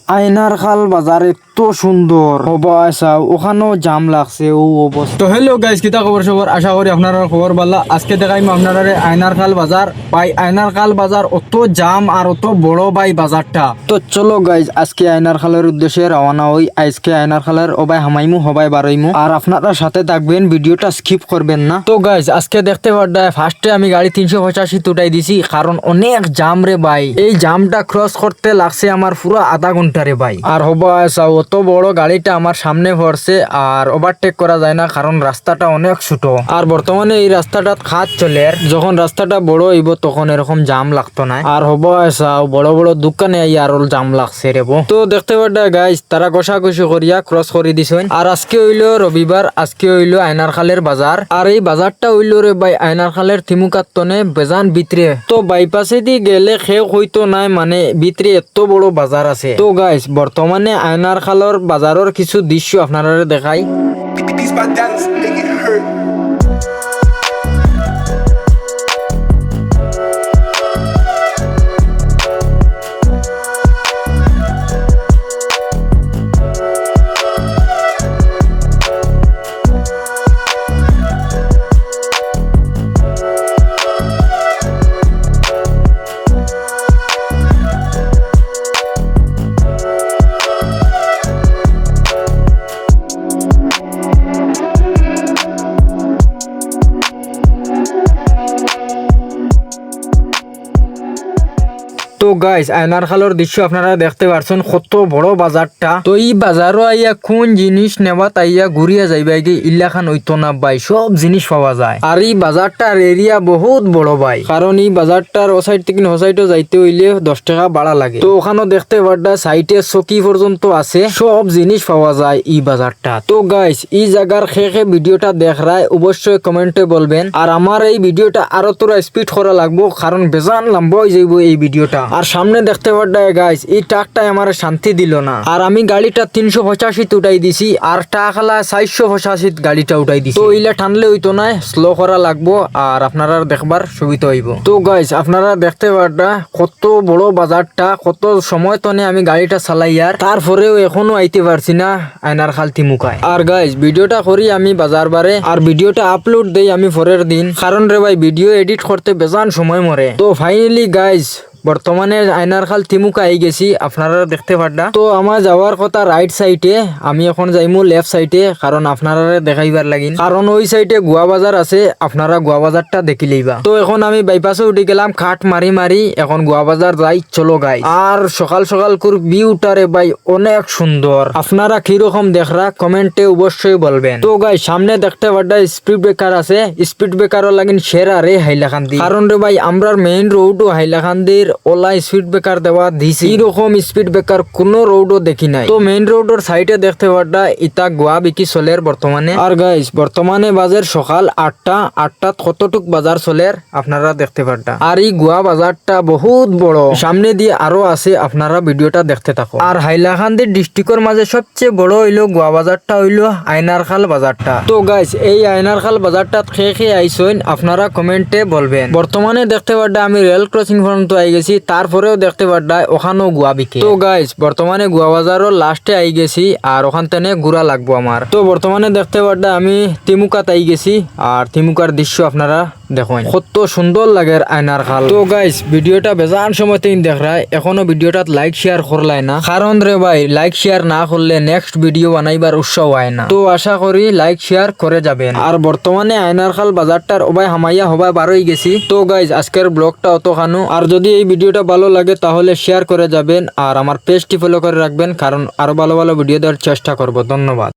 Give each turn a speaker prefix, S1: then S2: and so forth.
S1: আয়নার খাল বাজার এত সুন্দর ওখানেও জাম লাগছে ও অবস্থা। তো হ্যালো গাইস, কিতা খবর সবার? আশা করি আপনারা খবর ভালো। আজকে দেখাইম আপনারা আয়নার খাল বাজার। ভাই আয়নার খাল বাজার অত জাম আর অত বড় ভাই বাজারটা। তো চলো গাইস, আজকে আয়নার খালের উদ্দেশ্যে রওনা হই। আজকে আয়নার খালের ওবাই হামাইমু হবাই বারইমু, আর আপনারা সাথে থাকবেন, ভিডিওটা স্কিপ করবেন না। তো গাইস আজকে দেখতে পারডা ফার্স্টে আমি গাড়ি 385 উঠাই দিছি, কারণ অনেক জাম রে ভাই। এই জামটা ক্রস করতে লাগছে আমার পুরো আধা ঘন্টা রে ভাই। আর হবা অত বড় গাড়িটা আমার সামনে পড়ছে, আর ওভারটেক করা যায় না কারণ রাস্তাটা অনেক ছোট। আর বর্তমানে এই রাস্তাটা খাত চলে, যখন রাস্তাটা বড় হইব তখন এরকম জাম লাগতো না। আর হবা বড় বড় দোকানে আর জাম লাগছে রে। তো দেখতে পারডা গাইস, তারা কষাকষি করিয়া ক্রস করে দিছেন। আর আজকে হইলো রবিবার, আজকে হইলো আয়নার খালের বাজার। আর এই বাজারটা হইলো রে ভাই আয়নার খালের থিমুকাত্তনে বেজান ভিতরে। তো বাইপাসে দি গেলে খেয়ে হইতো নাই, মানে ভিতরে এত বড় বাজার আছে। তো গাইস বর্তমানে আয়নার খালের বাজারের কিছু দৃশ্য আপনারা দেখাই। তো গাইস আয়নার খালের দৃশ্য আপনারা দেখতে পারছেন, কত বড় বাজারটা। তো এই বাজারও আইয়া কোন জিনিস নেবা তাইয়া ঘুরিয়া যাইবা গিয়ে ইল্লাখান হইতো না ভাই, সব জিনিস পাওয়া যায়। আর এই বাজারটার এরিয়া বহুত বড় ভাই, কারণ এই বাজারটার ও সাইড থেকে ও সাইডে যাইতে হইলে 10 টাকা ভাড়া লাগে। তো ওখানেও দেখতে পারডা সাইটে চকি পর্যন্ত আছে, সব জিনিস পাওয়া যায় এই বাজারটা। তো গাইস এই জায়গার খেয়ে ভিডিওটা দেখরায় অবশ্যই কমেন্টে বলবেন। আর আমার এই ভিডিওটা আরো তোরা স্পিড করা লাগবো, কারণ বেজান লম্বা হয়ে যাইব এই ভিডিওটা। আর সামনে দেখতে পারডা গাইস, এই ট্রাকটাই আমার শান্তি দিল না। আর আমি গাড়িটা 385 উঠাই দিছি, আর টাকালা 485 গাড়িটা উঠাই দিছি। তো ইলা টানলে হইতো না, স্লো করা লাগবো, আর আপনারা দেখবার সুবিধা হইব। তো গাইস আপনারা দেখতে পারডা কত বড় বাজারটা, কত সময় তনে আমি গাড়িটা চালাই, আর তারপরেও এখনো আইতে পারছি না আয়নার খাল থিমুকায়। আর গাইস ভিডিওটা করি আমি বাজার বারে, আর ভিডিওটা আপলোড দেই আমি পরের দিন, কারণ রে ভাই ভিডিও এডিট করতে বেজান সময় মরে। তো ফাইনালি গাইস বর্তমানে আয়নার খাল থিমুকা আই গেছি, আপনারা দেখতে পারডা। তো আমার যাওয়ার কথা রাইট সাইডে, আমি এখন যাইমু লেফট সাইডে, কারণ আপনারা দেখাইবার লাগিন, কারণ ওই সাইডে গোয়া বাজার আছে, আপনারা গোয়া বাজারটা দেখি লইবা। তো এখন আমি বাইপাসে উঠে গেলাম খাট মারি মারি, এখন গোয়া বাজার যাই, চলো গাই। আর সকাল সকাল করে ভিউটারে ভাই অনেক সুন্দর। আপনারা কিরকম দেখরা কমেন্টে অবশ্যই বলবেন। তো গাই সামনে দেখতে পারডা স্পিড ব্রেকার আছে, স্পিড ব্রেকারও লাগিন সেরা রে হাইলাকান্দি, কারণ রে ভাই আমরা মেইন রোডও হাইলাকান্দির ওলা স্পিড ব্রেকার দেওয়া দিছি, এরকম স্পিড ব্রেকার কোন রোডও দেখি নাই। তো মেইন রোডের সাইডে দেখতে পারডা ইতা গোয়া বিকি চলের বর্তমানে। আর গাইস বর্তমানে বাজার সকাল 8টা কতটুক বাজার চলের আপনারা দেখতে পারডা। আর এই গোয়া বাজারটা বহুত বড়, সামনে দিয়ে আরো আছে, আপনারা ভিডিওটা দেখতে থাকো। আর হাইলাকান্দি ডিস্ট্রিক্টের মাঝে সবচেয়ে বড় হইলো গোয়া বাজারটা, হইলো আয়নার খাল বাজারটা। তো গাইস এই আয়নার খাল বাজারটা খেয়ে আইসইন, আপনারা কমেন্টে বলবেন। বর্তমানে দেখতে পারডা আমি রেল ক্রসিং পর্যন্ত আই গেছি, তারপরেও দেখতে পারডা ওখানেও গোয়া বিকে। তো গাইস বর্তমানে গোয়া বাজারও লাস্টে আই গেছি, আর ওখান থেকে ঘুরা লাগবো আমার। তো বর্তমানে দেখতে পারডা আমি থিমুকাত আই গেছি, আর থিমুকার দৃশ্য আপনারা দেখুন, কত সুন্দর লাগে আয়নার খাল। তো গাইস ভিডিওটা বেজান সময় তিন দেখরায়, এখনো ভিডিওটাত লাইক শেয়ার করলাই না, কারণ রে ভাই লাইক শেয়ার না করলে নেক্সট ভিডিও বানাইবার উৎসাহ হয় না। তো আশা করি লাইক শেয়ার করে যাবেন। আর বর্তমানে আয়নার খাল বাজারটার ওবাই হামাইয়া হবাই বারোই গেছি। তো গাইস আজকের ব্লগটা অত খানো, আর যদি এই ভিডিওটা ভালো লাগে তাহলে শেয়ার করে যাবেন, আর আমার পেজটি ফলো করে রাখবেন, কারণ আরো ভালো ভালো ভিডিও দেওয়ার চেষ্টা করব। ধন্যবাদ।